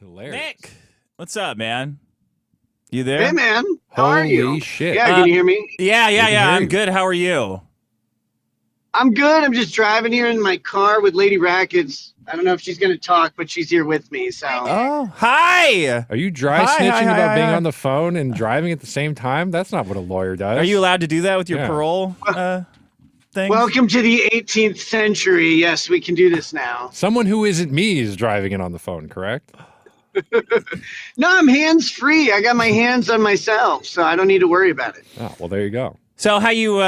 Hilarious. Nick, what's up, man? You there? Hey, man. How are you? Holy shit. Yeah, can you hear me? Yeah. I'm you. good. How are you? I'm good. I'm just driving here in my car with Lady Rackets. I don't know if she's going to talk, but she's here with me. So. Oh, hi. Are you dry Hi, snitching hi, hi, about hi, being hi. on the phone and driving at the same time? That's not what a lawyer does. Are you allowed to do that with your Yeah. parole thing? Welcome to the 18th century. Yes, we can do this now. Someone who isn't me is driving it on the phone, correct? No, I'm hands-free. I got my hands on myself, so I don't need to worry about it. Oh, well, there you go. So how you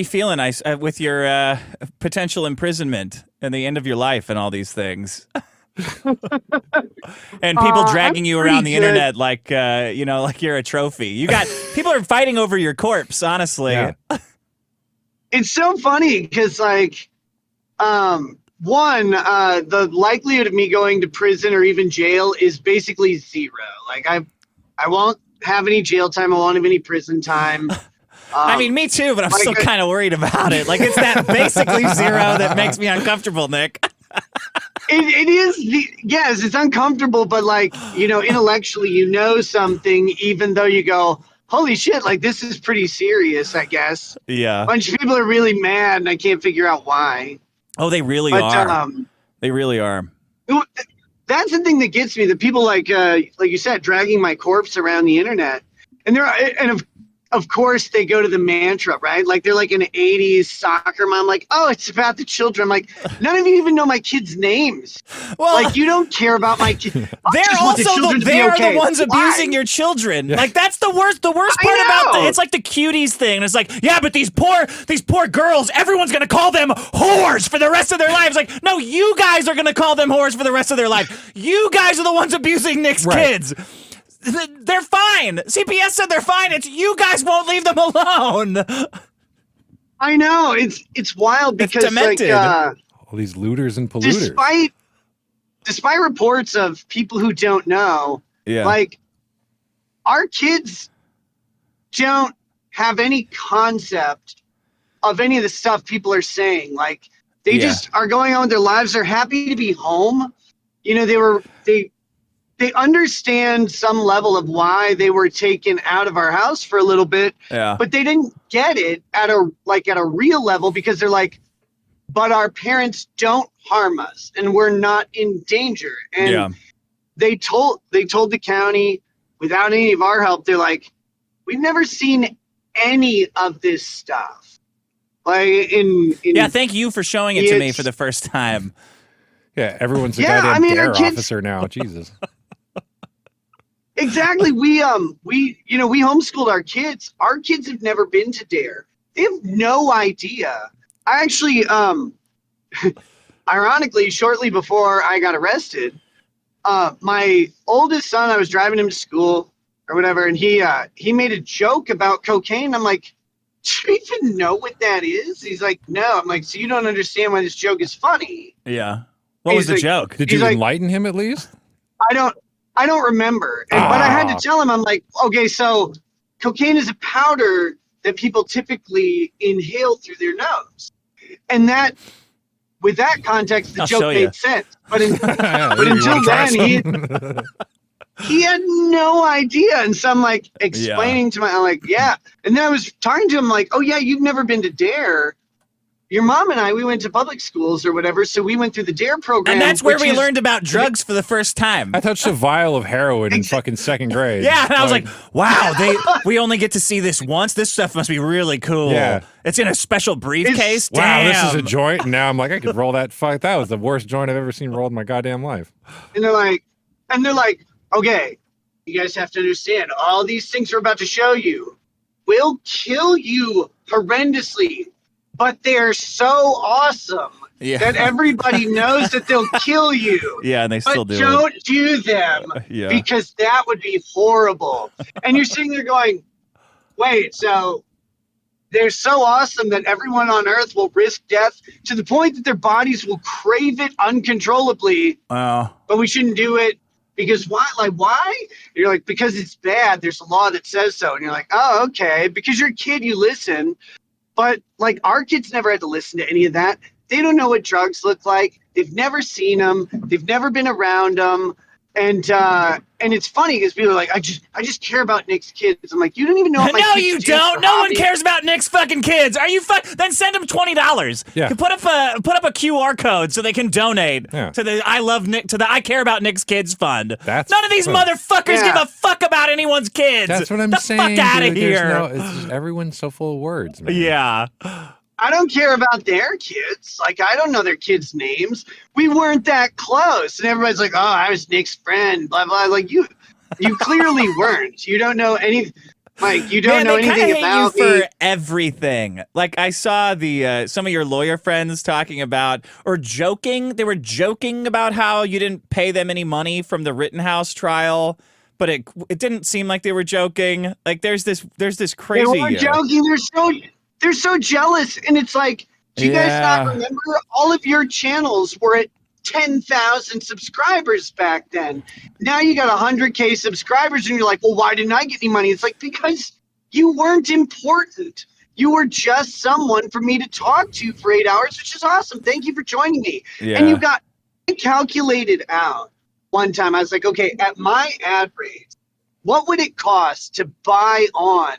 feeling with your potential imprisonment and the end of your life and all these things? And people dragging you around the internet like like you're a trophy. You got people are fighting over your corpse, honestly. Yeah. It's so funny because, like, the likelihood of me going to prison or even jail is basically zero. Like, I won't have any jail time. I won't have any prison time. I mean, me too, but I'm still kind of worried about it. Like, it's that basically zero that makes me uncomfortable, Nick. It is, yes, it's uncomfortable, but, like, intellectually, something, even though you go, holy shit, like, this is pretty serious, I guess. Yeah. A bunch of people are really mad, and I can't figure out why. Oh, they really are. They really are. That's the thing that gets me. The people, like you said, dragging my corpse around the internet, and of course they go to the mantra, right? Like they're like an '80s soccer mom, like, oh, it's about the children. I'm like, none of you even know my kids' names. Well, like you don't care about my kids. They're also the ones abusing your children. Yeah. Like that's the worst. The worst part about it's like the cuties thing. And it's like, yeah, but these poor girls, everyone's gonna call them whores for the rest of their lives. Like, no, you guys are gonna call them whores for the rest of their life. You guys are the ones abusing Nick's kids. They're fine. CPS said they're fine. It's you guys won't leave them alone. I know it's wild because it's demented. All these looters and polluters. Despite reports of people who don't know, like our kids don't have any concept of any of the stuff people are saying. Like they just are going on with their lives. They're happy to be home. They understand some level of why they were taken out of our house for a little bit, but they didn't get it at a real level because they're like, but our parents don't harm us and we're not in danger. And they told the county without any of our help, they're like, we've never seen any of this stuff. Like thank you for showing it to me for the first time. Yeah, everyone's a goddamn dare officer now. Jesus. Exactly. We homeschooled our kids. Our kids have never been to DARE. They have no idea. I actually, ironically, shortly before I got arrested, my oldest son, I was driving him to school or whatever, and he made a joke about cocaine. I'm like, do you even know what that is? He's like, no. I'm like, so you don't understand why this joke is funny. Yeah. What was the joke? Did you enlighten him at least? I don't remember. But I had to tell him, I'm like, okay, so cocaine is a powder that people typically inhale through their nose. And with that context, the joke made sense. But until then, he had no idea. And so I'm like explaining to I'm like, yeah. And then I was talking to him like, oh yeah, you've never been to DARE. Your mom and we went to public schools or whatever, so we went through the DARE program. And that's where we learned about drugs for the first time. I touched a vial of heroin in fucking second grade. Yeah, and I was like, wow, we only get to see this once? This stuff must be really cool. Yeah. It's in a special briefcase? Wow, Damn. this is a joint? And now I'm like, I could roll that. Fuck, that was the worst joint I've ever seen rolled in my goddamn life. And they're like, okay, you guys have to understand, all these things we're about to show you will kill you horrendously. But they're so awesome that everybody knows that they'll kill you. Yeah, and they still do. But don't do them because that would be horrible. And you're sitting there going, wait, so they're so awesome that everyone on Earth will risk death to the point that their bodies will crave it uncontrollably. But we shouldn't do it because why? Like, why? And you're like, because it's bad. There's a law that says so. And you're like, oh, okay. Because you're a kid, you listen. But, like, our kids never had to listen to any of that. They don't know what drugs look like. They've never seen them. They've never been around them. And it's funny because people are like, I just care about Nick's kids. I'm like, you don't even know what my No, kids you do don't. for No one hobbies. cares about Nick's fucking kids. Are you Then send them $20. Yeah. Put up a QR code so they can donate to the I care about Nick's kids fund. None of these motherfuckers give a fuck about anyone's kids. That's what I'm the saying. Fuck out of dude. here. It's just, everyone's so full of words, man. Yeah. I don't care about their kids. Like, I don't know their kids' names. We weren't that close. And everybody's like, oh, I was Nick's friend, blah, blah. Like, you clearly weren't. You don't know any, like, you don't know anything about you me. for everything. Like, I saw some of your lawyer friends talking about, or joking. They were joking about how you didn't pay them any money from the Rittenhouse trial. But it didn't seem like they were joking. Like, there's this crazy. They weren't joking. They're so jealous. And it's like, do you guys not remember? All of your channels were at 10,000 subscribers back then. Now you got 100K subscribers and you're like, well, why didn't I get any money? It's like, because you weren't important. You were just someone for me to talk to for 8 hours, which is awesome. Thank you for joining me. Yeah. And I calculated out one time. I was like, okay, at my ad rates, what would it cost to buy on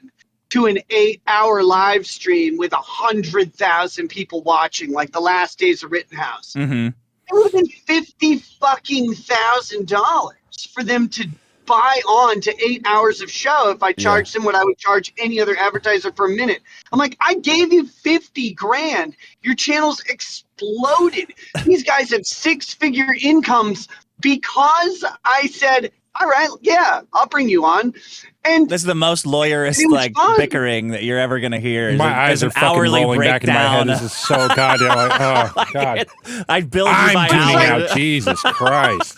to an 8-hour live stream with 100,000 people watching, like the last days of Rittenhouse? Mm-hmm. It would have been $50,000 for them to buy on to 8 hours of show if I charged them what I would charge any other advertiser for a minute. I'm like, I gave you 50 grand. Your channel's exploded. These guys have 6-figure incomes because I said, all right, yeah, I'll bring you on. And this is the most lawyerist bickering that you're ever gonna hear. My eyes are fucking rolling back in my head. This is so goddamn like, oh god. I billed you I'm by tuning hour. out. Jesus Christ.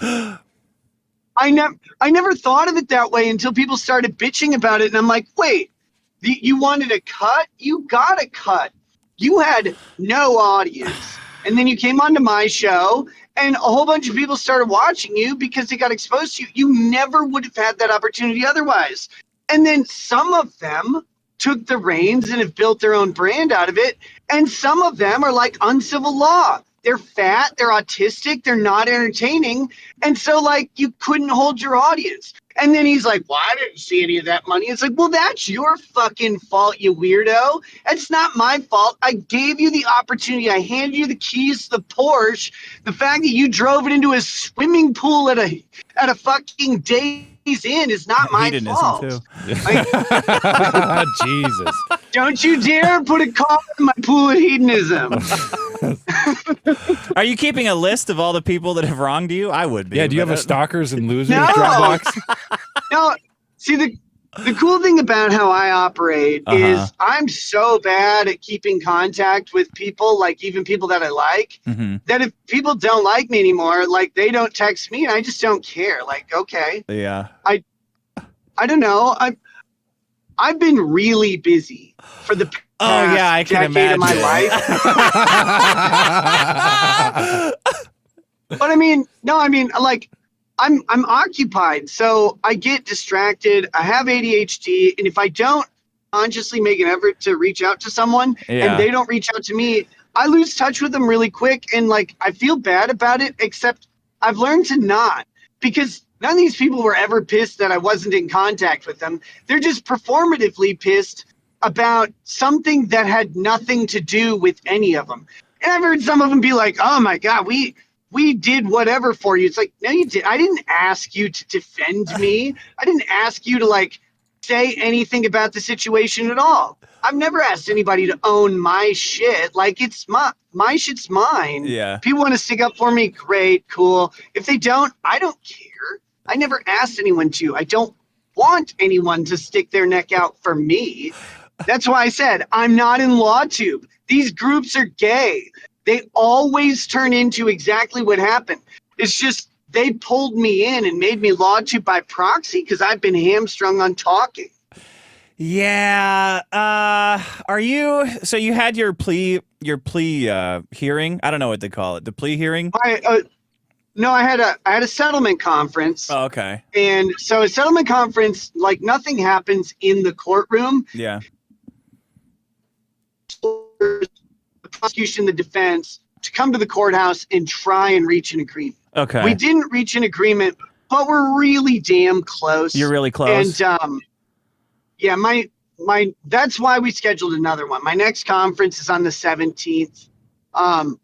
I never thought of it that way until people started bitching about it, and I'm like, wait, you wanted a cut? You got a cut. You had no audience, and then you came onto my show, and a whole bunch of people started watching you because they got exposed to you. You never would have had that opportunity otherwise. And then some of them took the reins and have built their own brand out of it, and some of them are like uncivil law. They're fat, they're autistic, they're not entertaining, and so, like, you couldn't hold your audience. And then he's like, well, I didn't see any of that money. It's like, well, that's your fucking fault, you weirdo. It's not my fault. I gave you the opportunity. I handed you the keys to the Porsche. The fact that you drove it into a swimming pool at a fucking Days Inn is not my fault. Too. Jesus. Don't you dare put a car in my pool of hedonism. Are you keeping a list of all the people that have wronged you? I would be. Yeah, do you have a stalkers and losers No. Dropbox? No, see, the cool thing about how I operate is I'm so bad at keeping contact with people, like even people that I like, that if people don't like me anymore, like they don't text me and I just don't care. Like, okay. Yeah. I don't know. I've been really busy for the past I can decade of my life. But like I'm occupied, so I get distracted. I have ADHD, and if I don't consciously make an effort to reach out to someone and they don't reach out to me, I lose touch with them really quick, and like I feel bad about it, except I've learned to not, because none of these people were ever pissed that I wasn't in contact with them. They're just performatively pissed about something that had nothing to do with any of them. And I've heard some of them be like, oh my God, we did whatever for you. It's like, no, you did. I didn't ask you to defend me. I didn't ask you to like say anything about the situation at all. I've never asked anybody to own my shit. Like, it's my shit's mine. Yeah. If people want to stick up for me, great, cool. If they don't, I don't care. I never asked anyone to. I don't want anyone to stick their neck out for me. That's why I said I'm not in LawTube. These groups are gay. They always turn into exactly what happened. It's just they pulled me in and made me LawTube by proxy because I've been hamstrung on talking. Yeah. Are you? So you had your plea hearing? I don't know what they call it. The plea hearing? No, I had a settlement conference. Oh, okay. And so a settlement conference, like nothing happens in the courtroom. Yeah. The prosecution, the defense, to come to the courthouse and try and reach an agreement. Okay. We didn't reach an agreement but we're really damn close. You're really close. And yeah, my that's why we scheduled another one. My next conference is on the 17th.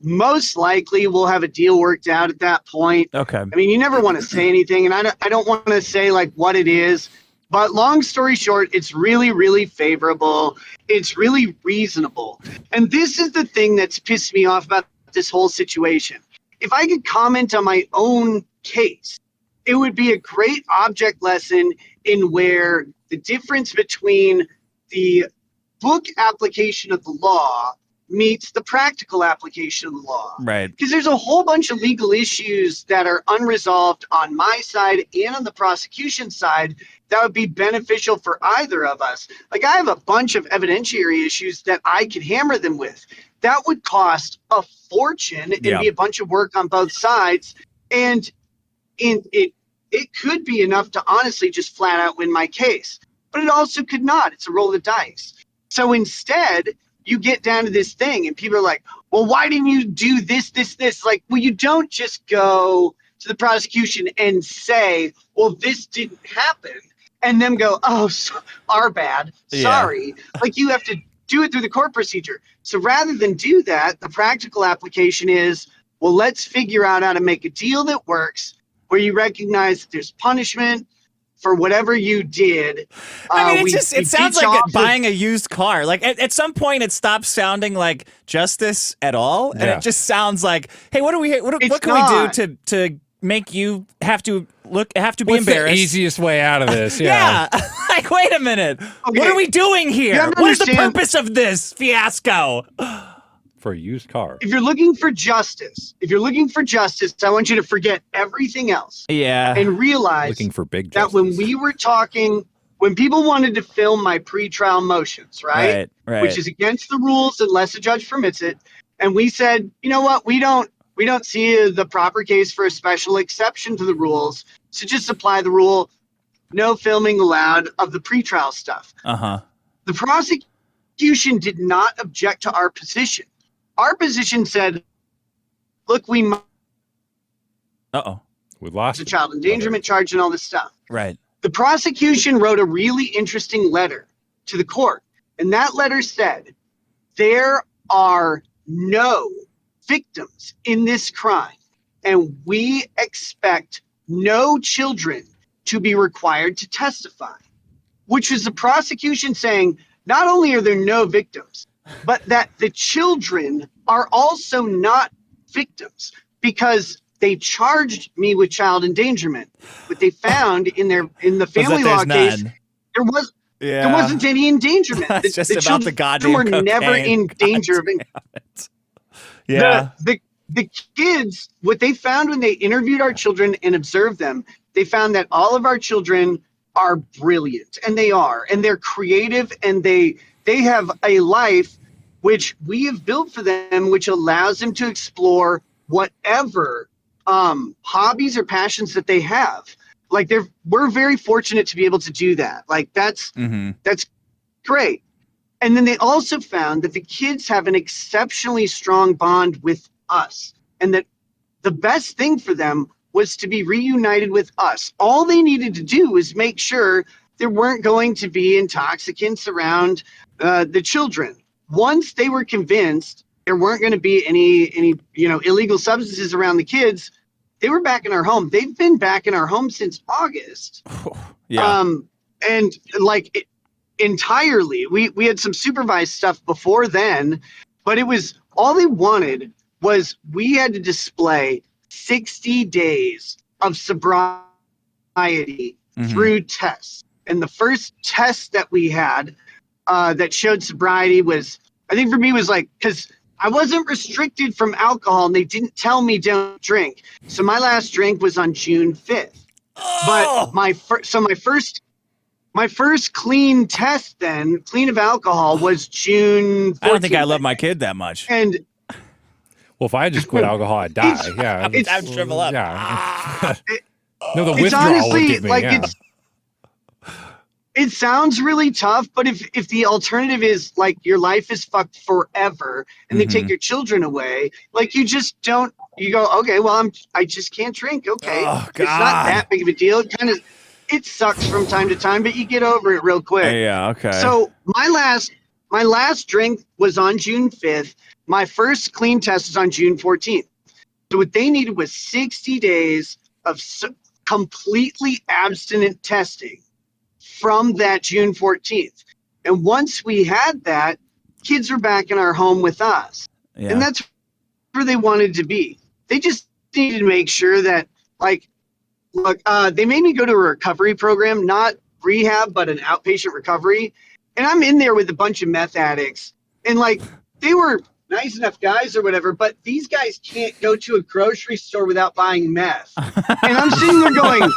Most likely we'll have a deal worked out at that point. Okay. I mean, you never want to say anything, and I don't want to say like what it is, but long story short, it's really, really favorable. It's really reasonable. And this is the thing that's pissed me off about this whole situation. If I could comment on my own case, it would be a great object lesson in where the difference between the book application of the law meets the practical application of the law. Right. Because there's a whole bunch of legal issues that are unresolved on my side and on the prosecution side that would be beneficial for either of us. Like, I have a bunch of evidentiary issues that I could hammer them with. That would cost a fortune and be a bunch of work on both sides. And it could be enough to honestly just flat out win my case. But it also could not. It's a roll of the dice. So instead, you get down to this thing and people are like, well, why didn't you do this? Like, well, you don't just go to the prosecution and say, well, this didn't happen. And them go, oh, our bad. Sorry. Yeah. Like, you have to do it through the court procedure. So rather than do that, the practical application is, well, let's figure out how to make a deal that works where you recognize that there's punishment for whatever you did. I mean, it sounds like buying a used car. Like at some point, it stops sounding like justice at all, and it just sounds like, hey, what can we do to make you have to be What's embarrassed? The easiest way out of this? Yeah. Like, wait a minute. Okay. What are we doing here? What is the purpose of this fiasco? For a used car. If you're looking for justice, I want you to forget everything else. Yeah. And realize looking for big that when we were talking, when people wanted to film my pretrial motions, right? Which is against the rules unless a judge permits it. And we said, you know what? We don't see the proper case for a special exception to the rules. So just apply the rule, no filming allowed of the pretrial stuff. Uh-huh. The prosecution did not object to our position. Our position said, look, we lost the child endangerment charge and all this stuff. Right. The prosecution wrote a really interesting letter to the court. And that letter said, there are no victims in this crime. And we expect no children to be required to testify. Which is the prosecution saying, not only are there no victims, but that the children are also not victims because they charged me with child endangerment. But they found in the family law case, there wasn't any endangerment. That's just about the goddamn were cocaine. Never in danger of Yeah. The kids, what they found when they interviewed our children and observed them, they found that all of our children are brilliant, and they are, and they're creative, and they have a life which we have built for them, which allows them to explore whatever hobbies or passions that they have. Like, we're very fortunate to be able to do that. Like, that's great. And then they also found that the kids have an exceptionally strong bond with us, and that the best thing for them was to be reunited with us. All they needed to do was make sure there weren't going to be intoxicants around the children. Once they were convinced there weren't going to be any illegal substances around the kids, they were back in our home. They've been back in our home since August. And like entirely, we had some supervised stuff before then, but it was all they wanted was we had to display 60 days of sobriety through tests. And the first test that we had that showed sobriety was, I think for me was like, because I wasn't restricted from alcohol and they didn't tell me don't drink. So my last drink was on June 5th. But my first clean test then, clean of alcohol, was June 14th. I don't think I love my kid that much. And well, if I had just quit alcohol, I'd die. Yeah. I'd shrivel up. Yeah. No, the it's withdrawal honestly would get me. like it sounds really tough, but if the alternative is like your life is fucked forever and they take your children away, like you just don't, you go, okay, well, I just can't drink. Okay. Oh, It's not God. that big of a deal. It sucks from time to time, but you get over it real quick. Yeah, okay. So my last drink was on June 5th. My first clean test is on June 14th. So what they needed was 60 days of completely abstinent testing from that June 14th. And once we had that, kids were back in our home with us. Yeah. And that's where they wanted to be. They just needed to make sure that, like, look, they made me go to a recovery program, not rehab, but an outpatient recovery. And I'm in there with a bunch of meth addicts. And, like, they were nice enough guys or whatever, but these guys can't go to a grocery store without buying meth. And I'm sitting there going,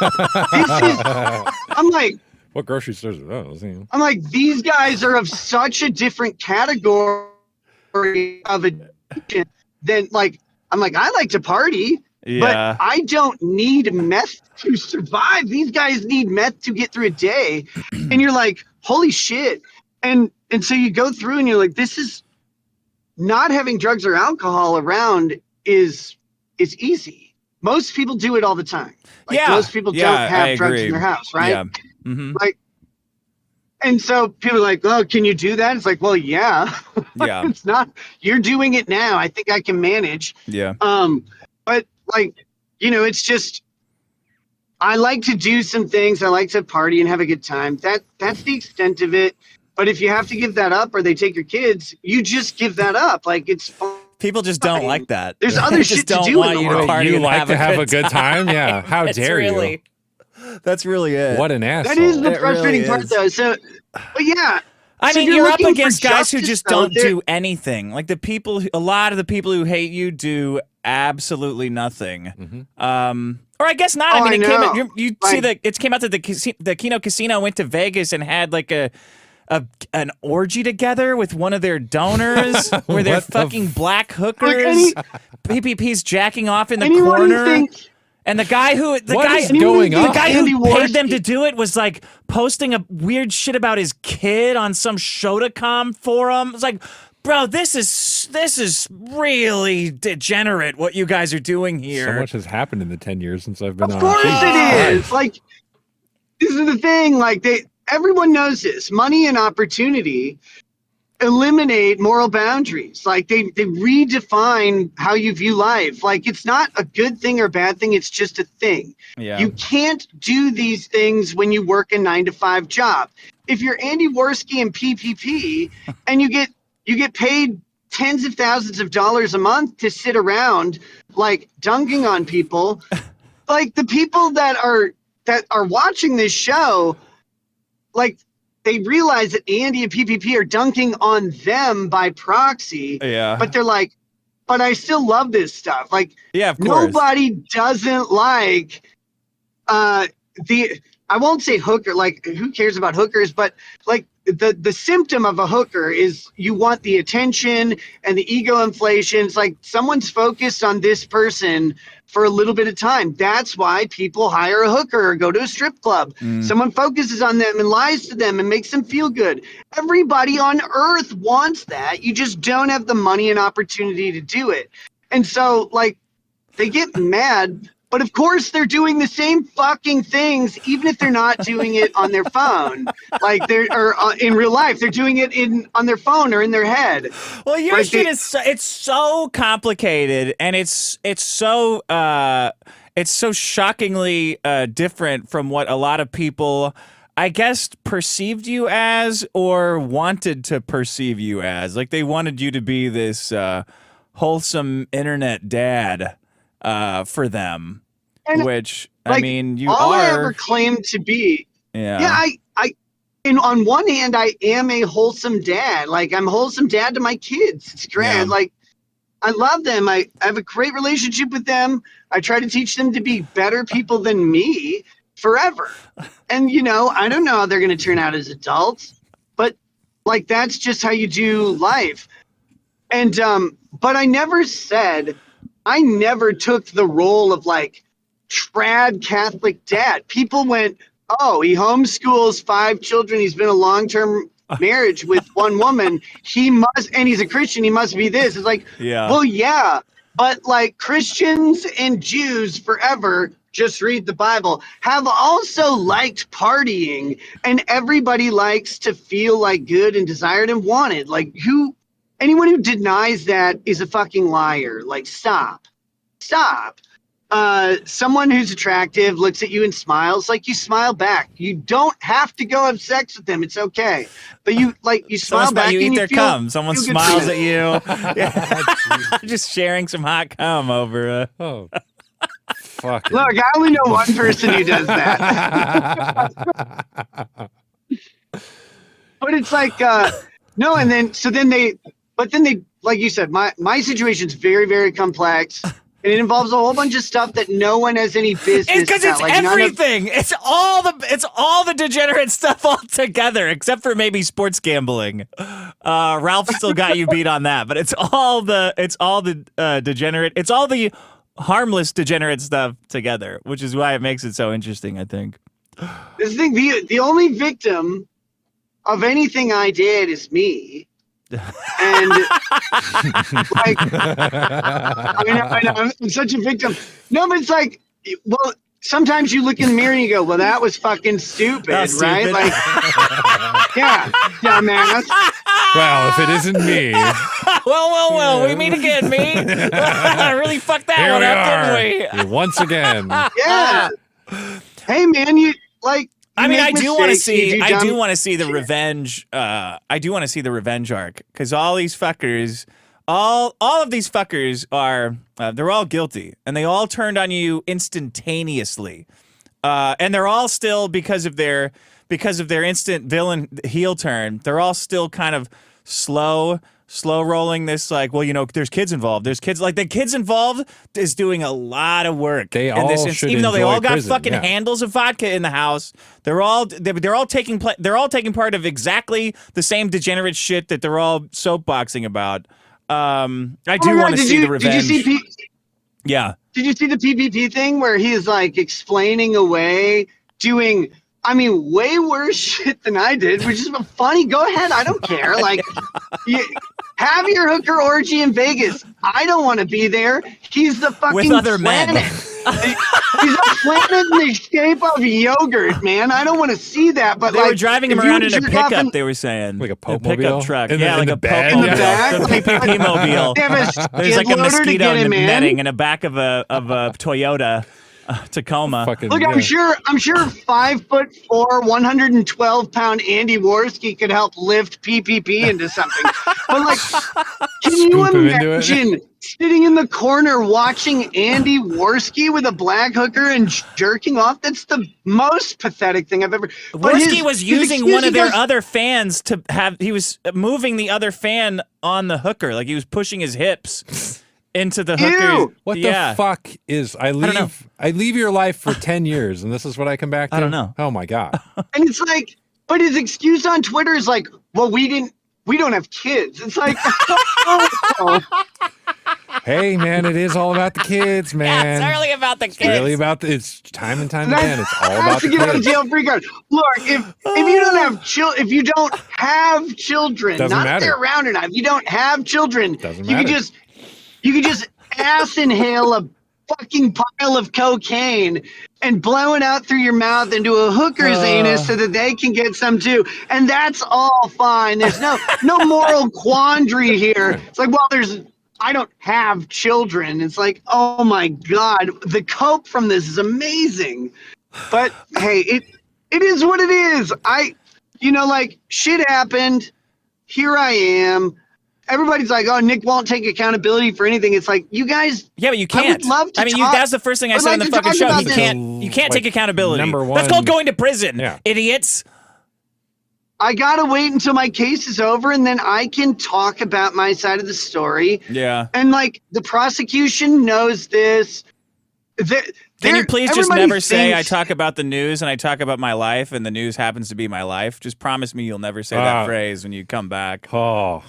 I'm like, what grocery stores are those? I'm like, these guys are of such a different category of addiction than, like, I'm like, I like to party, but I don't need meth to survive. These guys need meth to get through a day. And you're like, holy shit. And so you go through and you're like, this is not having drugs or alcohol around is easy. Most people do it all the time. Like, most people don't have drugs in their house, right? Yeah. Mm-hmm. Like, and so people are like, oh, can you do that? It's like, well, yeah. Yeah. It's not, you're doing it now. I think I can manage. Yeah. But, like, you know, it's just, I like to do some things. I like to party and have a good time. That's the extent of it. But if you have to give that up or they take your kids, you just give that up. Like, it's fine. People just don't like that. There's other shit to do in the world. You like to have a good time? Yeah. How dare you? That's really it. What an asshole. That is the frustrating part, though. So, but yeah. I So mean, you're up looking against for guys who justice, just though. don't do anything. Like a lot of the people who hate you do absolutely nothing. Or I guess not. Oh, I mean, I know. you see that it came out that the Kino Casino went to Vegas and had like an orgy together with one of their donors where they're fucking black hookers. PPP's jacking off in the corner. And the guy who the guy who paid them to do it was like posting a weird shit about his kid on some Shotacom forum. It's like, bro, this is really degenerate what you guys are doing here. So much has happened in the 10 years since I've been on. Of course it is. Like, this is the thing. Like, everyone knows this. Money and opportunity eliminate moral boundaries. Like, they redefine how you view life. Like, it's not a good thing or a bad thing. It's just a thing. Yeah. You can't do these things when you work a 9-to-5 job. If you're Andy Worski and PPP and you get paid tens of thousands of dollars a month to sit around like dunking on people, like the people that are watching this show, like, they realize that Andy and PPP are dunking on them by proxy. Yeah. But they're like, but I still love this stuff. Like, yeah, of course. Nobody doesn't like I won't say hooker, like, who cares about hookers, but like the symptom of a hooker is you want the attention and the ego inflation. It's like someone's focused on this person for a little bit of time. That's why people hire a hooker or go to a strip club. Someone focuses on them and lies to them and makes them feel good. Everybody on earth wants that. You just don't have the money and opportunity to do it. And so, like, they get mad, but of course they're doing the same fucking things, even if they're not doing it on their phone. Like, in real life, they're doing it on their phone or in their head. Well, your shit it's so complicated, and it's so shockingly different from what a lot of people, I guess, perceived you as or wanted to perceive you as. Like, they wanted you to be this wholesome internet dad for them, and, which, like, I mean, you all are. I ever claimed to be. Yeah. And on one hand, I am a wholesome dad. Like, I'm a wholesome dad to my kids. It's great. Yeah. Like, I love them. I have a great relationship with them. I try to teach them to be better people than me forever. And, you know, I don't know how they're going to turn out as adults, but, like, that's just how you do life. And, but I never took the role of, like, trad Catholic dad. People went, oh, he homeschools 5 children. He's been in a long-term marriage with one woman. And he's a Christian. He must be this. It's like, Yeah. well, yeah, but like Christians and Jews forever, just read the Bible, have also liked partying, and everybody likes to feel like good and desired and wanted. Like anyone who denies that is a fucking liar. Like, stop. Someone who's attractive looks at you and smiles, like you smile back. You don't have to go have sex with them. It's okay. But you smile back you and eat you their feel, cum. Someone feel good smiles for at them. you. Yeah. Just sharing some hot cum over. Oh, fuck. Look, I only know one person who does that. But it's like, no, and then they, like you said, my situation's very, very complex. And it involves a whole bunch of stuff that no one has any business. Because it's like everything. It's all the degenerate stuff all together, except for maybe sports gambling. Ralph still got you beat on that, but it's all the degenerate. It's all the harmless degenerate stuff together, which is why it makes it so interesting, I think. This thing, the only victim of anything I did is me. And like, I know, I'm such a victim. No, but it's like, well, sometimes you look in the mirror and you go, well, that was fucking stupid, right? Stupid. Like, yeah, dumbass. Well, if it isn't me. well, we meet again, me. I really fucked that Here one we up, are. didn't we? Once again. Yeah. Hey, man, you like. I mean, I do want to see the revenge. I do want to see the revenge arc, because all these fuckers, all of these fuckers are they're all guilty, and they all turned on you instantaneously, and they're all still because of their instant villain heel turn. They're all still kind of slow rolling this, like, well, there's kids involved. There's kids, like, the kids involved is doing a lot of work. They in all this should even though they enjoy all got prison, fucking yeah. handles of vodka in the house. They're all taking part of exactly the same degenerate shit that they're all soapboxing about. I do want to see the revenge. Did you see Yeah. Did you see the PPP thing where he's like explaining away doing, I mean, way worse shit than I did, which is funny. Go ahead. I don't care. Like, have your hooker orgy in Vegas. I don't want to be there. He's the fucking With other planet. men. He's a planet in the shape of yogurt, man. I don't want to see that. But They were driving him around in a pickup, they were saying. Like a pickup Pope-mobile? truck. In the- Yeah, in like the a bed? Pope In the back? The PPP mobile. They have a There's like a skid loader to mosquito get him in. netting in the back of a Toyota Tacoma. Fucking, Look, yeah. I'm sure 5'4", 112-pound Andy Worski could help lift PPP into something. But like, can you Scoop him into it. imagine sitting in the corner watching Andy Worski with a black hooker and jerking off? That's the most pathetic thing I've ever. But Worski was using excuse one of their goes- other fans to have. He was moving the other fan on the hooker, like he was pushing his hips into the hooker. Ew. What Yeah. the fuck is I don't know. leave your life for 10 years and this is what I come back to? I don't know. Oh my God. And it's like, but his excuse on Twitter is like, well, we don't have kids. It's like, Hey man, it is all about the kids, man. Yeah, it's really about the kids. It's really about it's time and time That's- again. It's all has about to the get out of kids. jail free card. Look, if you don't have if you don't have children, Doesn't not matter. if they're around or not. If you don't have children, Doesn't you matter. could just ass inhale a fucking pile of cocaine and blow it out through your mouth into a hooker's anus so that they can get some too. And that's all fine. There's no moral quandary here. It's like, well, I don't have children. It's like, oh my God, the cope from this is amazing. But hey, it is what it is. Like, shit happened. Here I am. Everybody's like, oh, Nick won't take accountability for anything. It's like, you guys. Yeah, but you I can't. would love to talk- that's the first thing I I'd said like on the to fucking talk show. about You this. can't take Like, accountability. number That's one- called going to prison, Yeah. idiots. I gotta wait until my case is over, and then I can talk about my side of the story. Yeah. And like, the prosecution knows this. Can you please just everybody never say I thinks- talk about the news and I talk about my life and the news happens to be my life? Just promise me you'll never say that phrase when you come back. Oh.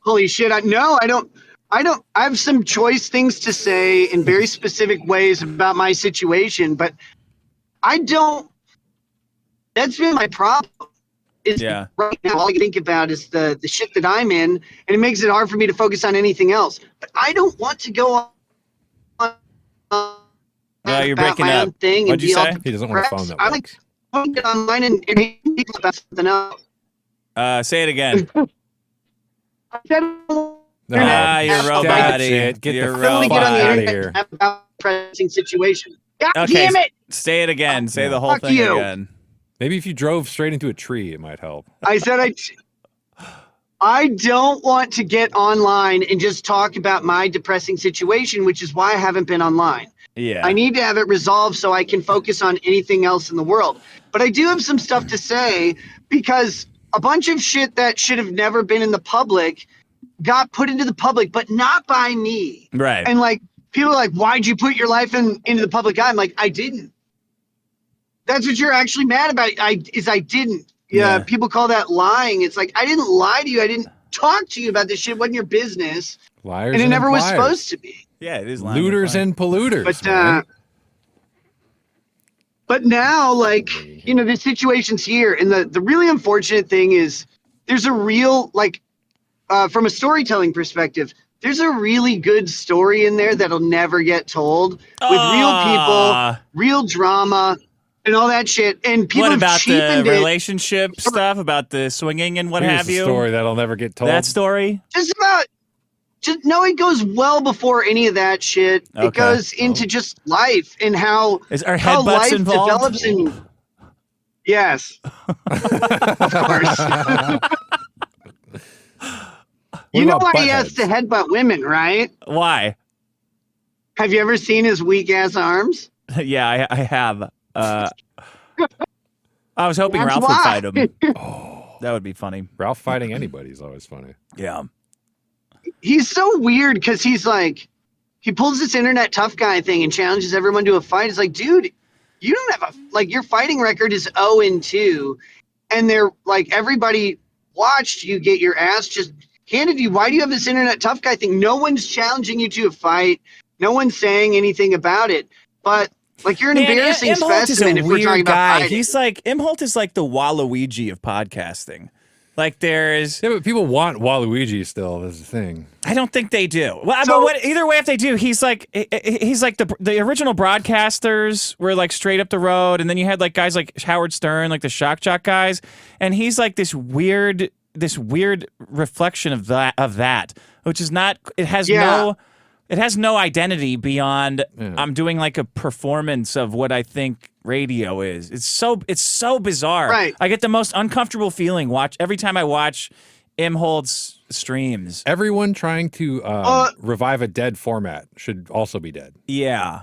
Holy shit! I don't. I have some choice things to say in very specific ways about my situation, but I don't. That's been my problem. Is Yeah. right now all I can think about is the shit that I'm in, and it makes it hard for me to focus on anything else. But I don't want to go on You're about breaking my up. own thing What'd and you be all say? He doesn't want a phone depressed. that I like works. to get online and hate people about something else. Say it again. I said, You're That's roboty. it. Get You're the I don't want to get on the fuck outta internet here. and have about a pressing situation. God Okay, damn it! say it again. Say the whole Fuck thing you. again. Maybe if you drove straight into a tree, it might help. I said I don't want to get online and just talk about my depressing situation, which is why I haven't been online. Yeah. I need to have it resolved so I can focus on anything else in the world. But I do have some stuff to say because a bunch of shit that should have never been in the public got put into the public, but not by me. Right. And like people are like, why'd you put your life into the public eye? I'm like, I didn't. That's what you're actually mad about. I didn't. Yeah, people call that lying. It's like I didn't lie to you. I didn't talk to you about this shit. It wasn't your business. Liars And it never was impliers. supposed to be. Yeah, it is lying. Looters and polluters. But now, like, you know, the situation's here. And the really unfortunate thing is there's a real, like, from a storytelling perspective, there's a really good story in there that'll never get told with real people, real drama, and all that shit. And people What have about the cheapened it. relationship stuff, about the swinging and what Here's have the you? story that'll never get told. That story? No, it goes well before any of that shit. Okay. It goes into just life and how Are how headbutts life involved? develops. And yes, of course. You know why he has to headbutt women, right? Why? Have you ever seen his weak ass arms? Yeah, I have. I was hoping That's Ralph would why. fight him. That would be funny. Ralph fighting anybody is always funny. Yeah. He's so weird because he's like, he pulls this internet tough guy thing and challenges everyone to a fight. It's like, dude, you don't have your fighting record is 0-2, and they're like, everybody watched you get your ass just handed to you. Why do you have this internet tough guy thing? No one's challenging you to a fight. No one's saying anything about it. But like, you're an embarrassing Imholte specimen is a if we're talking weird about guy. fighting. He's like, Imholte is like the Waluigi of podcasting. Like there's, Yeah, but people want Waluigi still. That's the thing. I don't think they do. Well, but either way, if they do, he's like the original broadcasters were like straight up the road, and then you had like guys like Howard Stern, like the shock jock guys, and he's like this weird reflection of that, which is not. It has no identity beyond. I'm doing like a performance of what I think radio is. It's so bizarre. Right. I get the most uncomfortable feeling every time I watch Imholte's streams. Everyone trying to revive a dead format should also be dead. Yeah.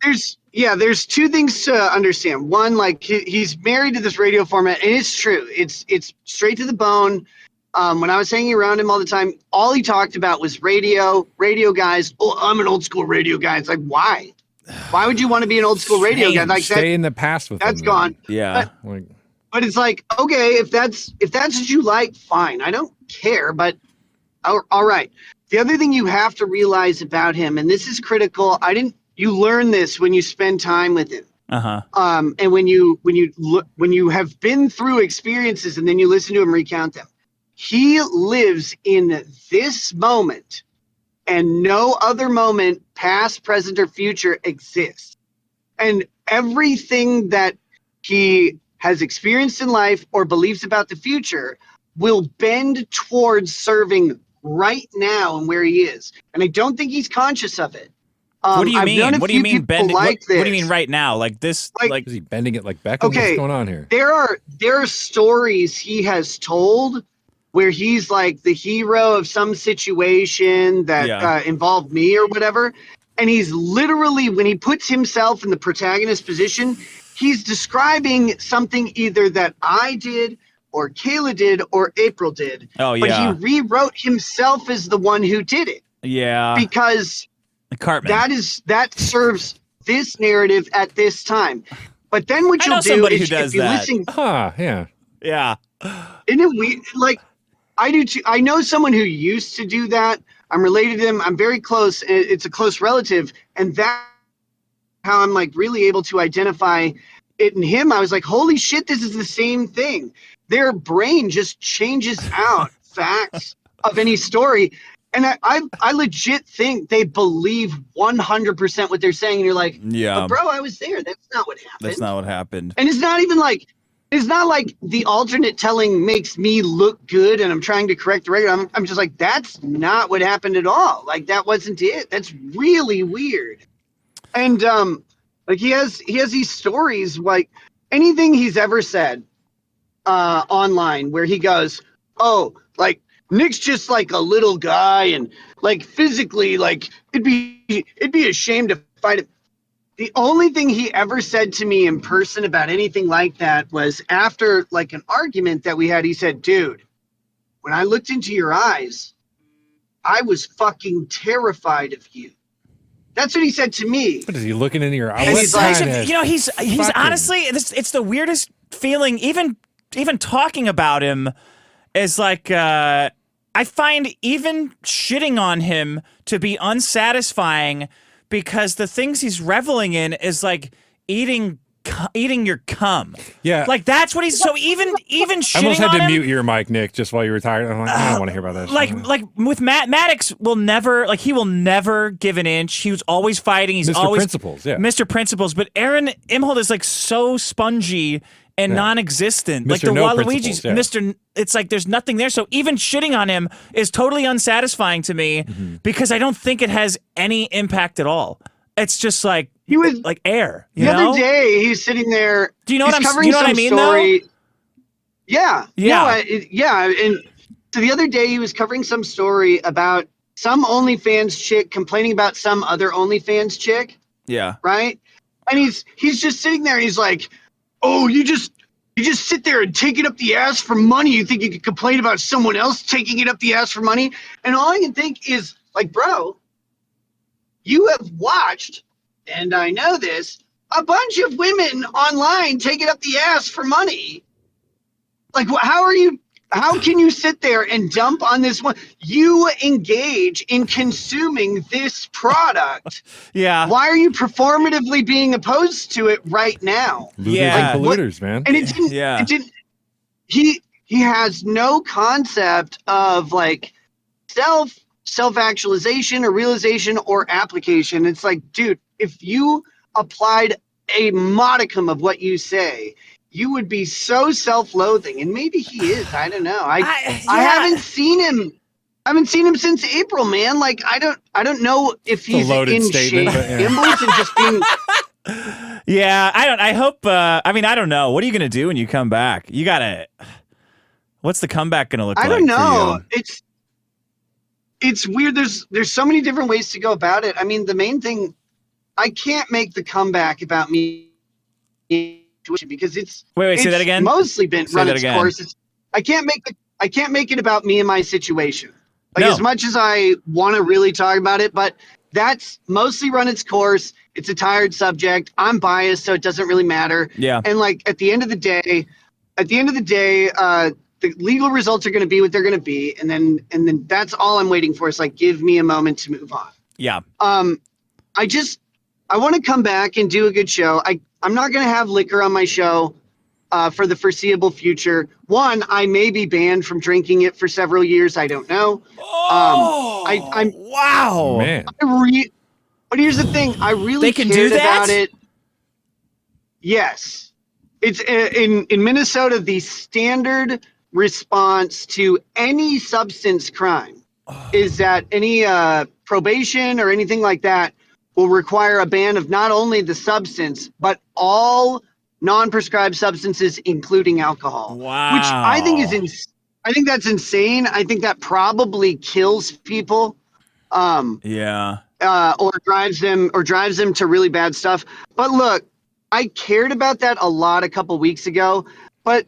There's two things to understand. One, like he's married to this radio format, and it's true. It's straight to the bone. When I was hanging around him all the time, all he talked about was radio guys. Oh, I'm an old school radio guy. It's like, why? Why would you want to be an old school radio guy? Like Stay in the past with that's them, gone. Yeah. But it's like, okay, if that's what you like, fine. I don't care, but all right. The other thing you have to realize about him, and this is critical, you learn this when you spend time with him. Uh-huh. And when you have been through experiences and then you listen to him recount them, he lives in this moment, and no other moment, past, present, or future, exists. And everything that he has experienced in life or believes about the future will bend towards serving right now and where he is. And I don't think he's conscious of it. What do you mean? What do you mean bending? Like what do you mean right now? Like this? Like is he bending it like Beckham? Okay, What's going on here? There are stories he has told where he's like the hero of some situation that involved me or whatever. And he's literally, when he puts himself in the protagonist position, he's describing something either that I did or Kayla did or April did. Oh, yeah. But he rewrote himself as the one who did it. Yeah. Because Cartman. that serves this narrative at this time. But then what you'll do is if you listen. Yeah. Yeah. Isn't it weird? Like, I do too. I know someone who used to do that. I'm related to them. I'm very close. It's a close relative. And that's how I'm like really able to identify in him, I was like, holy shit, this is the same thing. Their brain just changes out facts of any story. And I legit think they believe 100% what they're saying. And you're like, Yeah. but bro, I was there. That's not what happened. That's not what happened. And it's not even like, it's not like the alternate telling makes me look good and I'm trying to correct the record. I'm just like, that's not what happened at all. Like, that wasn't it. That's really weird. And like he has these stories, like anything he's ever said online where he goes, oh, like Nick's just like a little guy and like physically, like it'd be a shame to fight him. The only thing he ever said to me in person about anything like that was after like an argument that we had. He said, dude, when I looked into your eyes, I was fucking terrified of you. That's what he said to me. What is he looking into your eyes? And he's like, he's honestly, it's the weirdest feeling. Even talking about him is like, I find even shitting on him to be unsatisfying because the things he's reveling in is like eating your cum. Yeah. Like that's what he's, so even shitting I almost had on to him, mute your mic, Nick, just while you were tired. I'm like, I don't want to hear about that. like with Maddox will never, like he will never give an inch. He was always fighting. He's Mr. always Principles, yeah. Mr. Principles. But Aaron Imholte is like so spongy and non-existent. Like Mr. the No Waluigi's, Principles, yeah. Mr. It's like there's nothing there. So even shitting on him is totally unsatisfying to me because I don't think it has any impact at all. It's just like he was like air. You the know? other day. He's sitting there. Do you know he's what I'm? covering You know what I some mean? story. Though? Yeah. Yeah. No, yeah. And so the other day he was covering some story about some OnlyFans chick complaining about some other OnlyFans chick. Yeah. Right. And he's just sitting there. And he's like, "Oh, you just sit there and take it up the ass for money. You think you could complain about someone else taking it up the ass for money?" And all I can think is like, bro, you have watched, and I know this, a bunch of women online take it up the ass for money. Like, how can you sit there and dump on this one? You engage in consuming this product. Yeah. Why are you performatively being opposed to it right now? Looters Yeah. and polluters, man. And it didn't, he has no concept of like self-actualization or realization or application. It's like, dude, if you applied a modicum of what you say, you would be so self-loathing. And maybe he is. I don't know. I haven't seen him. I haven't seen him since April, man. Like I don't know if he's loaded in statement, shape. but, yeah. Gimbals and just being. Yeah, I hope. I mean, I don't know. What are you gonna do when you come back? You gotta. What's the comeback gonna look like? I don't know. For you? It's weird. There's so many different ways to go about it. I mean, the main thing, I can't make the comeback about me because it's Wait, say that again. Mostly been Say run that its again. course. I can't make it about me and my situation. Like No. as much as I want to really talk about it, but that's mostly run its course. It's a tired subject. I'm biased, so it doesn't really matter. Yeah. And like at the end of the day, the legal results are going to be what they're going to be, and then that's all I'm waiting for. Is like, give me a moment to move on. Yeah. I want to come back and do a good show. I'm not going to have liquor on my show for the foreseeable future. One, I may be banned from drinking it for several years. I don't know. I'm wow, Man. But here's the thing. I really They can do cared that? about it. Yes. It's in Minnesota, the standard response to any substance crime is that any probation or anything like that will require a ban of not only the substance, but all non-prescribed substances, including alcohol. Wow. Which I think I think that's insane. I think that probably kills people. Yeah. Or drives them to really bad stuff. But look, I cared about that a lot a couple weeks ago, but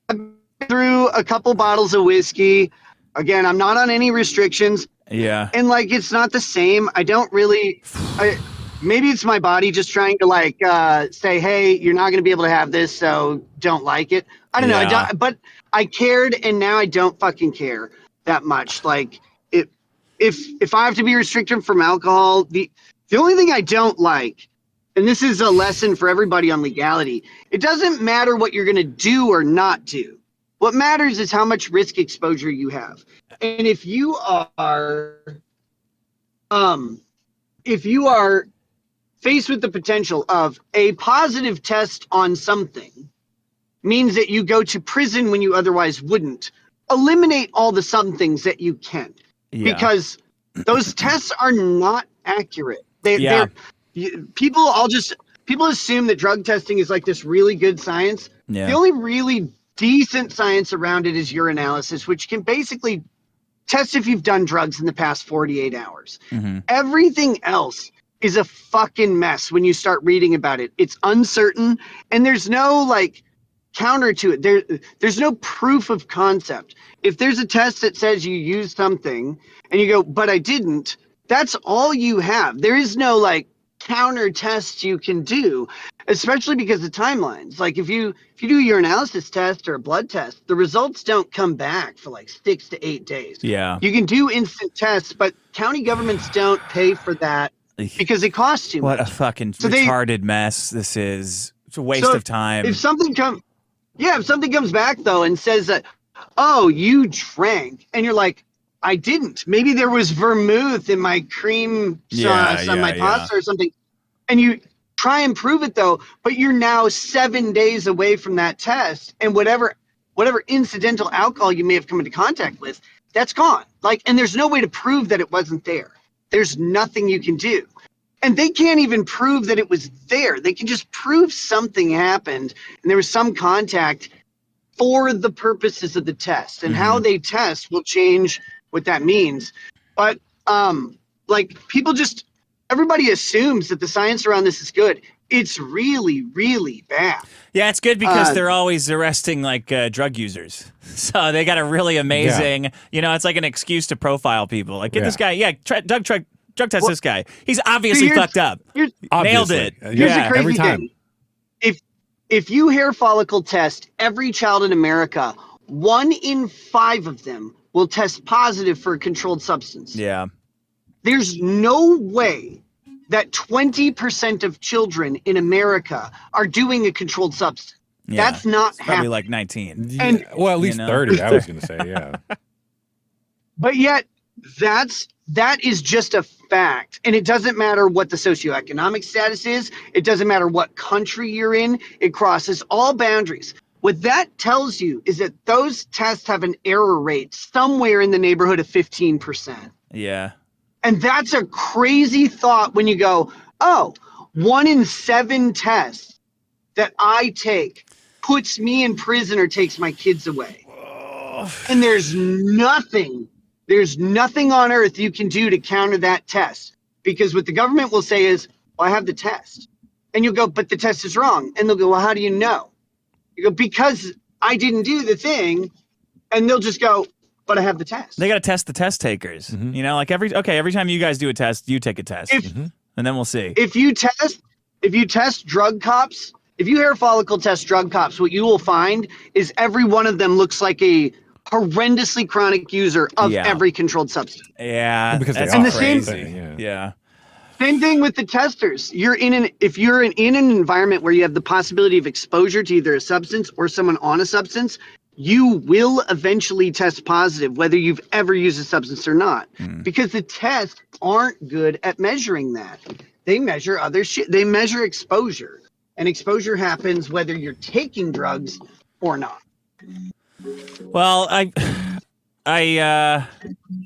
I threw a couple bottles of whiskey. Again, I'm not on any restrictions. Yeah. And like, it's not the same. I don't really, maybe it's my body just trying to like say, hey, you're not going to be able to have this, so don't like it. I don't know. But I cared, and now I don't fucking care that much. Like, if I have to be restricted from alcohol, the only thing I don't like and this is a lesson for everybody on legality. It doesn't matter what you're going to do or not do. What matters is how much risk exposure you have. And if you are faced with the potential of a positive test on something means that you go to prison when you otherwise wouldn't, eliminate all the somethings that you can. Yeah. Because those tests are not accurate. People assume that drug testing is like this really good science. Yeah. The only really decent science around it is urinalysis, which can basically test if you've done drugs in the past 48 hours. Mm-hmm. Everything else is a fucking mess when you start reading about it. It's uncertain, and there's no like counter to it. There's no proof of concept. If there's a test that says you used something and you go, but I didn't, that's all you have. There is no like counter test you can do, especially because of timelines. Like if you do your analysis test or a blood test, the results don't come back for like 6 to 8 days. Yeah. You can do instant tests, but county governments don't pay for that because it costs too much. What a fucking retarded mess this is. It's a waste of time. If something comes back though and says that, oh, you drank, and you're like, I didn't. Maybe there was vermouth in my cream sauce on my pasta or something. And you try and prove it though, but you're now 7 days away from that test, and whatever incidental alcohol you may have come into contact with, that's gone. Like, and there's no way to prove that it wasn't there. There's nothing you can do. And they can't even prove that it was there. They can just prove something happened and there was some contact for the purposes of the test. And how they test will change what that means. But everybody assumes that the science around this is good. It's really, really bad. Yeah, it's good because they're always arresting like drug users. So they got a really amazing, it's like an excuse to profile people. Like, get this guy, drug test this guy. He's obviously fucked up. Nailed it. Here's the crazy thing. If you hair follicle test every child in America, 1 in 5 of them will test positive for a controlled substance. Yeah. There's no way that 20% of children in America are doing a controlled substance. Yeah. That's not probably happening. Like 19. And well, at least 30, I was going to say, yeah. But yet, that is just a fact. And it doesn't matter what the socioeconomic status is. It doesn't matter what country you're in. It crosses all boundaries. What that tells you is that those tests have an error rate somewhere in the neighborhood of 15%. Yeah. And that's a crazy thought when you go, 1 in 7 tests that I take puts me in prison or takes my kids away. And there's nothing on earth you can do to counter that test. Because what the government will say is, well, I have the test. And you'll go, but the test is wrong. And they'll go, well, how do you know? You go, because I didn't do the thing. And they'll just go, but I have the test. They got to test the test takers. Mm-hmm. Like every time you guys do a test, you take a test. And then we'll see. If you test drug cops, if you hair follicle test drug cops, what you will find is every one of them looks like a horrendously chronic user of every controlled substance. Yeah. Because that's they are crazy. Yeah. Same thing with the testers. If you're in an environment where you have the possibility of exposure to either a substance or someone on a substance, you will eventually test positive, whether you've ever used a substance or not, because the tests aren't good at measuring that. They measure other shit. They measure exposure, and exposure happens whether you're taking drugs or not. Well, I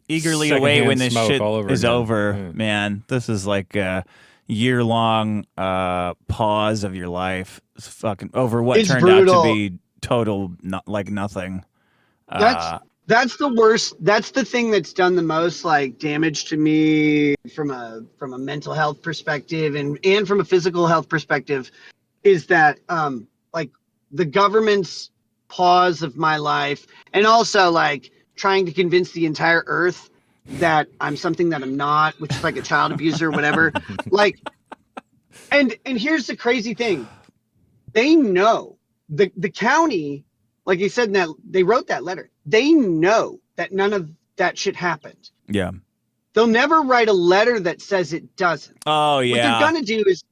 eagerly await when this shit is over, man. This is like a year-long pause of your life, fucking over what turned out to be total nothing. That's the worst. That's the thing that's done the most like damage to me from a mental health perspective and from a physical health perspective is that like the government's pause of my life, and also like trying to convince the entire earth that I'm something that I'm not, which is like a child abuser or whatever. Like, and here's the crazy thing. They know the county, like you said, that they wrote that letter. They know that none of that shit happened. Yeah. They'll never write a letter that says it doesn't. Oh, yeah. What they're going to do is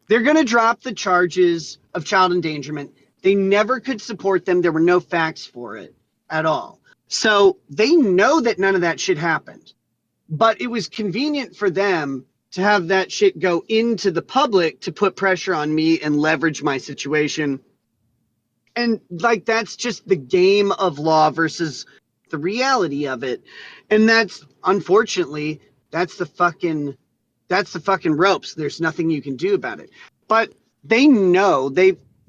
they're going to drop the charges of child endangerment. They never could support them. There were no facts for it at all. So they know that none of that shit happened. But it was convenient for them to have that shit go into the public to put pressure on me and leverage my situation. And like, that's just the game of law versus the reality of it. And that's, unfortunately, that's the fucking ropes. There's nothing you can do about it. But they know,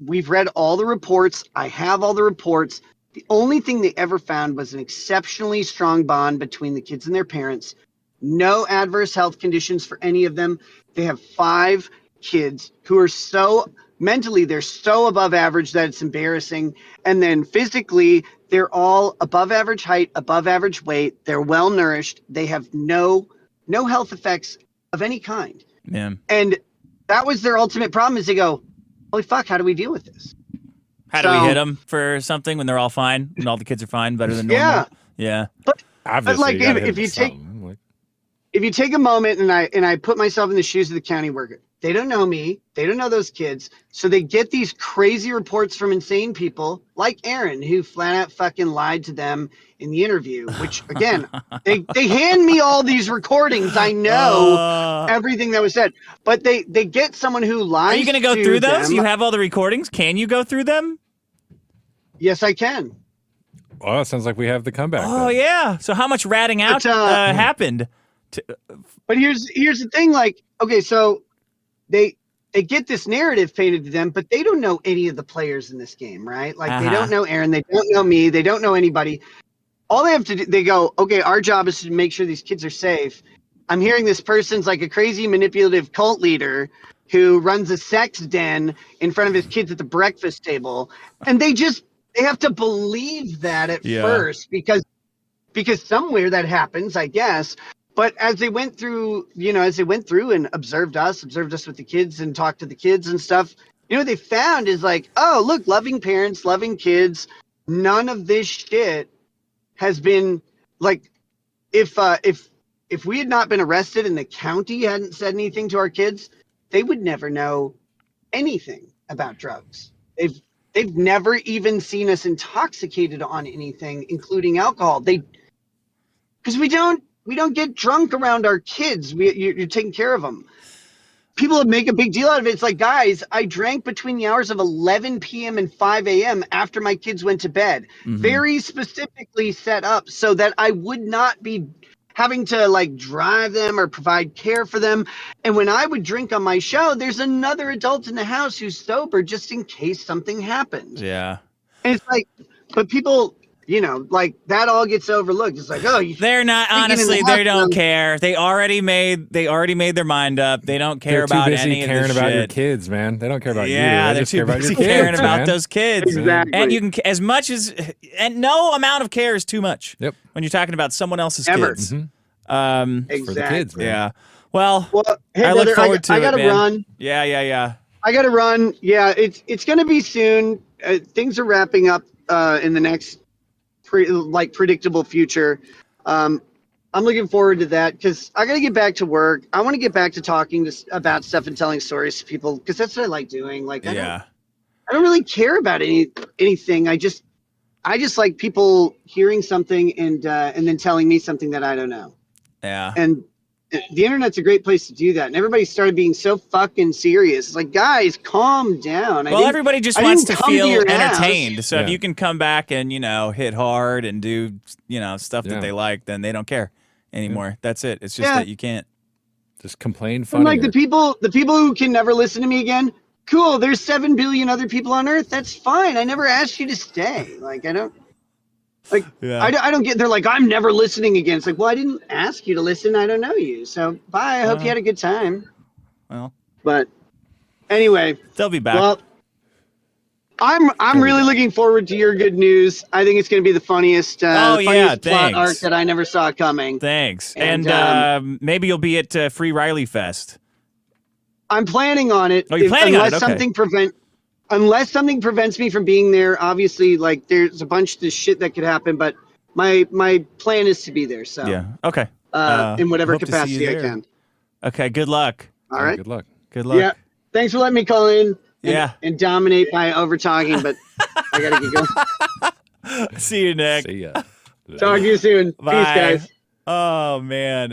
we've read all the reports. I have all the reports. The only thing they ever found was an exceptionally strong bond between the kids and their parents. No adverse health conditions for any of them. They have 5 kids who are so mentally, they're so above average that it's embarrassing. And then physically, they're all above average height, above average weight. They're well nourished. They have no health effects of any kind. Yeah. And that was their ultimate problem, is they go, holy fuck, how do we deal with this? How do we hit them for something when they're all fine, when all the kids are fine, better than normal? Yeah. But Obviously, like, if you take a moment and I put myself in the shoes of the county worker, they don't know me, they don't know those kids, so they get these crazy reports from insane people like Aaron, who flat out fucking lied to them in the interview. Which again, they hand me all these recordings. I know everything that was said, but they get someone who lies. Are you going to go through those? You have all the recordings. Can you go through them? Yes, I can. Oh, it sounds like we have the comeback. Oh then. yeah. So how much ratting out happened? But here's the thing. Like, okay, so they get this narrative painted to them, but they don't know any of the players in this game, right? Like, they don't know Aaron, they don't know me, they don't know anybody. All they have to do, they go, okay, our job is to make sure these kids are safe. I'm hearing this person's like a crazy manipulative cult leader who runs a sex den in front of his kids at the breakfast table, and they have to believe that at first because somewhere that happens, I guess. But as they went through, and observed us with the kids and talked to the kids and stuff, what they found is like, oh, look, loving parents, loving kids. None of this shit has been like, if we had not been arrested and the county hadn't said anything to our kids, they would never know anything about drugs. They've never even seen us intoxicated on anything, including alcohol. Because we don't get drunk around our kids. You're taking care of them. People make a big deal out of it. It's like, guys, I drank between the hours of 11 p.m. and 5 a.m. after my kids went to bed. Mm-hmm. Very specifically set up so that I would not be having to like drive them or provide care for them. And when I would drink on my show, there's another adult in the house who's sober just in case something happens. Yeah. And it's like, but people, like that all gets overlooked. It's like, oh, they're not, honestly, they don't care. They already made their mind up. They don't care about any of this shit. They're too busy caring about your kids, man. They don't care about you. They're too busy caring about those kids. Exactly. And you can, as much as, and no amount of care is too much. Yep. When you're talking about someone else's Ever. kids. Mm-hmm. Exactly. For the kids, man. Yeah. Well, hey, I look forward to it, I gotta man. run. Yeah. I gotta run. Yeah, it's gonna be soon. Things are wrapping up in the next predictable future. I'm looking forward to that because I gotta get back to work. I want to get back to talking about stuff and telling stories to people because that's what I like doing. Like, I don't really care about anything. I just like people hearing something and then telling me something that I don't know. Yeah. And the internet's a great place to do that. And everybody started being so fucking serious. It's like, guys, calm down. Well, everybody just wants to feel entertained. So if you can come back and, hit hard and do, stuff that they like, then they don't care anymore. Yeah. That's it. It's just that you can't. Just complain funnier. And like the people who can never listen to me again, cool. There's 7 billion other people on Earth. That's fine. I never asked you to stay. Like, I don't. Like, I don't get, they're like, I'm never listening again. It's like, well, I didn't ask you to listen. I don't know you. So bye. I hope you had a good time. Well, but anyway, they'll be back. Well, I'm really looking forward to your good news. I think it's going to be the funniest, funniest plot arc that I never saw coming. Thanks. And maybe you'll be at Free Riley Fest. I'm planning on it. Oh, you're planning on it? Okay. Unless something prevents me from being there, obviously, like there's a bunch of shit that could happen, but my plan is to be there. So yeah, okay. In whatever capacity I can. Okay, good luck. All right. Good luck. Good luck. Yeah. Thanks for letting me call in and dominate by over talking, but I gotta get going. See you, Nick. See ya. Talk to you soon. Bye. Peace, guys. Oh man.